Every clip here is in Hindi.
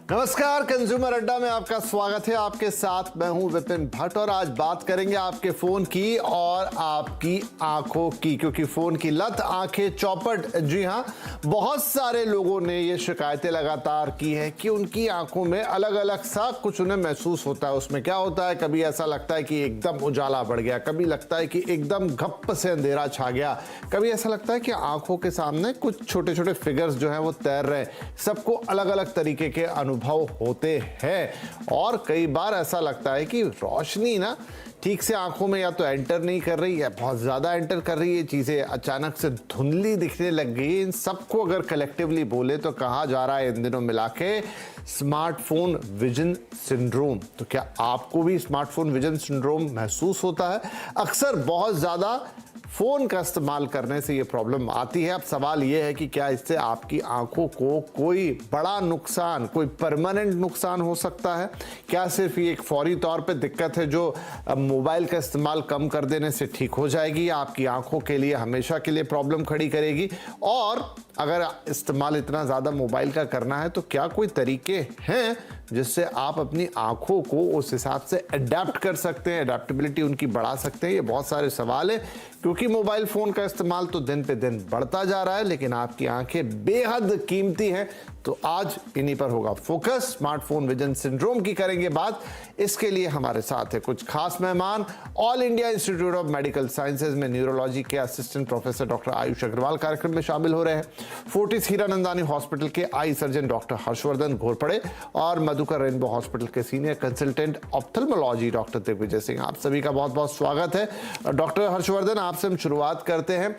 नमस्कार, कंज्यूमर अड्डा में आपका स्वागत है। आपके साथ मैं हूं विपिन भट्ट और आज बात करेंगे आपके फोन की और आपकी आंखों की, क्योंकि फोन की लत आंखें चौपट। जी हां, बहुत सारे लोगों ने ये शिकायतें लगातार की है कि उनकी आंखों में अलग अलग सा कुछ उन्हें महसूस होता है। उसमें क्या होता है, कभी ऐसा लगता है कि एकदम उजाला बढ़ गया, कभी लगता है कि एकदम घप्प से अंधेरा छा गया, कभी ऐसा लगता है कि आंखों के सामने कुछ छोटे छोटे फिगर्स जो हैं वो तैर रहे हैं। सबको अलग अलग तरीके के अनुभव होते हैं और कई बार ऐसा लगता है कि रोशनी ना ठीक से आंखों में या तो एंटर नहीं कर रही है, बहुत ज्यादा एंटर कर रही है, चीजें अचानक से धुंधली दिखने लग गई। इन सबको अगर कलेक्टिवली बोले तो कहा जा रहा है इन दिनों मिला के स्मार्टफोन विजन सिंड्रोम। तो क्या आपको भी स्मार्टफोन विजन सिंड्रोम महसूस होता है? अक्सर बहुत ज्यादा फोन का इस्तेमाल करने से ये प्रॉब्लम आती है। अब सवाल ये है कि क्या इससे आपकी आंखों को कोई बड़ा नुकसान, कोई परमानेंट नुकसान हो सकता है? क्या सिर्फ ये एक फौरी तौर पे दिक्कत है जो मोबाइल का इस्तेमाल कम कर देने से ठीक हो जाएगी, या आपकी आंखों के लिए हमेशा के लिए प्रॉब्लम खड़ी करेगी? और अगर इस्तेमाल इतना ज़्यादा मोबाइल का करना है तो क्या कोई तरीके हैं जिससे आप अपनी आंखों को उस हिसाब से अडेप्ट कर सकते हैं, अडेप्टेबिलिटी उनकी बढ़ा सकते हैं? ये बहुत सारे सवाल है, क्योंकि मोबाइल फ़ोन का इस्तेमाल तो दिन पे दिन बढ़ता जा रहा है, लेकिन आपकी आंखें बेहद कीमती हैं। तो आज इन्हीं पर होगा फोकस। स्मार्टफोन विजन सिंड्रोम की करेंगे बात। इसके लिए हमारे साथ है कुछ खास मेहमान। All India Institute of Medical Sciences में न्यूरोलॉजी के assistant professor doctor Ayush Agarwal कार्यक्रम में शामिल हो रहे हैं। फोर्टिस हीरानंदानी हॉस्पिटल के eye surgeon doctor Harshvardhan Ghorpade और मधुकर रेनबो हॉस्पिटल के senior consultant ophthalmology doctor Digvijay Singh. आप सभी का बहुत बहुत स्वागत है। डॉक्टर हर्षवर्धन, आपसे हम शुरुआत करते हैं।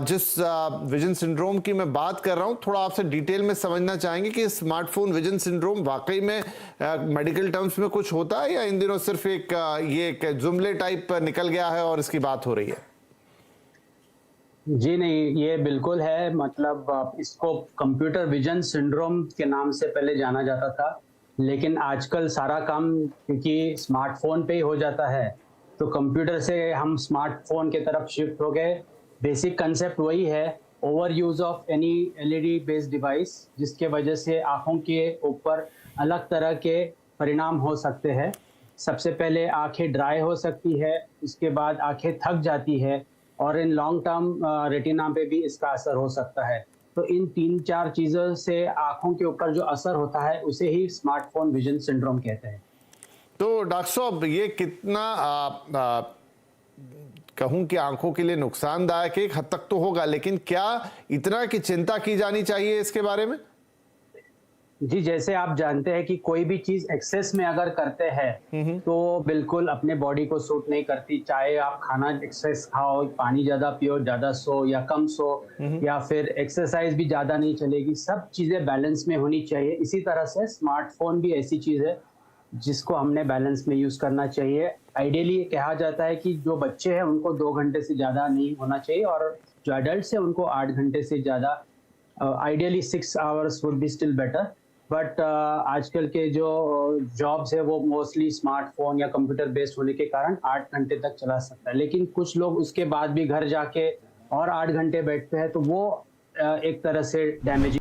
जिस विजन सिंड्रोम की मैं बात कर रहा हूं, थोड़ा आपसे डिटेल में समझना चाहेंगे कि स्मार्टफोन विजन सिंड्रोम वाकई में मेडिकल टर्म्स में कुछ होता है, या इन दिनों सिर्फ एक जुमले टाइप निकल गया है और इसकी बात हो रही है? जी नहीं, ये बिल्कुल है। मतलब इसको कंप्यूटर विजन सिंड्रोम के नाम से पहले जाना जाता था, लेकिन आजकल सारा काम क्योंकि स्मार्टफोन पे ही हो जाता है, तो कंप्यूटर से हम स्मार्टफोन के तरफ शिफ्ट हो गए। बेसिक कंसेप्ट वही है, over use of any LED based device, जिसके वजह से आंखों के ऊपर अलग तरह के परिणाम हो सकते हैं। सबसे पहले आंखें ड्राई हो सकती है, उसके बाद आंखें थक जाती है, और इन लॉन्ग टर्म रेटिना पे भी इसका असर हो सकता है। तो इन 3-4 चीज़ों से आंखों के ऊपर जो असर होता है उसे ही स्मार्टफोन विजन सिंड्रोम कहते हैं। तो डॉक्टर साहब, ये कितना कहूं कि आंखों के लिए नुकसानदायक एक हद तक तो होगा, लेकिन क्या इतना कि चिंता की जानी चाहिए इसके बारे में? जी, जैसे आप जानते हैं कि कोई भी चीज एक्सेस में अगर करते हैं तो बिल्कुल अपने बॉडी को सूट नहीं करती। चाहे आप खाना एक्सेस खाओ, पानी ज्यादा पियो, ज्यादा सो या कम सो, या फिर एक्सरसाइज भी ज्यादा नहीं चलेगी। सब चीजें बैलेंस में होनी चाहिए। इसी तरह से स्मार्टफोन भी ऐसी चीज है जिसको हमने बैलेंस में यूज करना चाहिए। आइडियली कहा जाता है कि जो बच्चे हैं उनको 2 घंटे से ज्यादा नहीं होना चाहिए, और जो एडल्ट है उनको 8 घंटे से ज्यादा, ideally 6 hours would be still better. But आजकल के जो जॉब्स है वो मोस्टली स्मार्टफोन या कंप्यूटर बेस्ड होने के कारण 8 घंटे तक चला सकता है, लेकिन कुछ लोग उसके बाद भी घर जाके और 8 घंटे बैठते हैं, तो वो एक तरह से डैमेजिंग